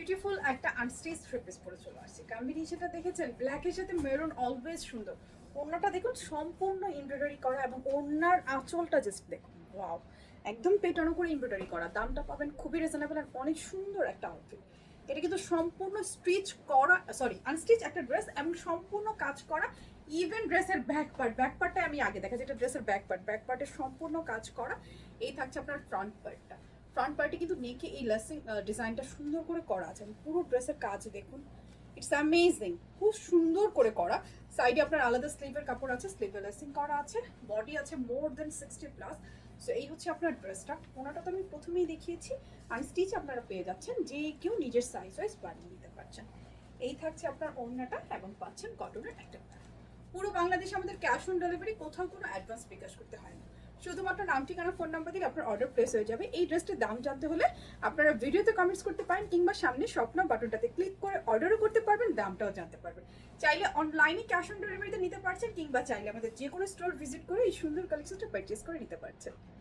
Beautiful একটা unstitch three piece পরে চলে আসছে। কম্বিনেশনটা দেখেছেন, ব্ল্যাকের সাথে মেরুন অলওয়েজ সুন্দর। ওড়নাটা দেখুন সম্পূর্ণ এমব্রয়ডারি করা এবং ওড়নার আঁচলটা জাস্ট দেখুন, ওয়াও, একদম পেটানো করে এমব্রয়ডারি করা। দামটা পাবেন খুবই রিজনেবল আর অনেক সুন্দর একটা আউটফিট। এটা কিন্তু সম্পূর্ণ স্টিচ করা, সরি আনস্টিচ একটা ড্রেস এবং সম্পূর্ণ কাজ করা। ইভেন ড্রেসের ব্যাক পার্টটা আমি আগে দেখা যেটা ড্রেসের ব্যাক পার্টের সম্পূর্ণ কাজ করা। এই থাকছে আপনার ফ্রন্ট পার্টে কিন্তু নেকে এই লেসিং ডিজাইনটা সুন্দর করে করা আছে। পুরো ড্রেসের কাজ দেখুন, ইটস অ্যামেজিং, খুব সুন্দর করে করা। সাইডে আপনার আলাদা স্লিভের কাপড় আছে, স্লিভে লেসিং করা আছে, বডি আছে মোর দেন 60+। সো এই হচ্ছে আপনার ড্রেসটা। ওনাটা তো আমি প্রথমেই দেখিয়েছি, আনস্টিচ আপনারা পেয়ে যাচ্ছেন, যে কেউ নিজের সাইজ ওয়াইজ বানিয়ে নিতে পারছেন। এই থাকছে আপনার ওড়নাটা এবং পাচ্ছেন কটনের একটা ব্যাগ। পুরো বাংলাদেশে আমাদের ক্যাশ অন ডেলিভারি, কোথাও কোনো অ্যাডভান্স বিকাশ করতে হয় না। শুধুমাত্র নাম ঠিকানা ফোন নাম্বার দিলে আপনার অর্ডার প্লেস হয়ে যাবে। এই ড্রেসটির দাম জানতে হলে আপনারা ভিডিওতে কমেন্টস করতে পারেন কিংবা সামনে স্বপ্ন বাটনটাতে ক্লিক করে অর্ডারও করতে পারবেন, দামটাও জানতে পারবেন। চাইলে অনলাইনে ক্যাশ অন ডেলিভারিতে নিতে পারছেন কিংবা চাইলে আমাদের যে কোনো স্টোর ভিজিট করে এই সুন্দর কালেকশনটা পারচেস করে নিতে পারছেন।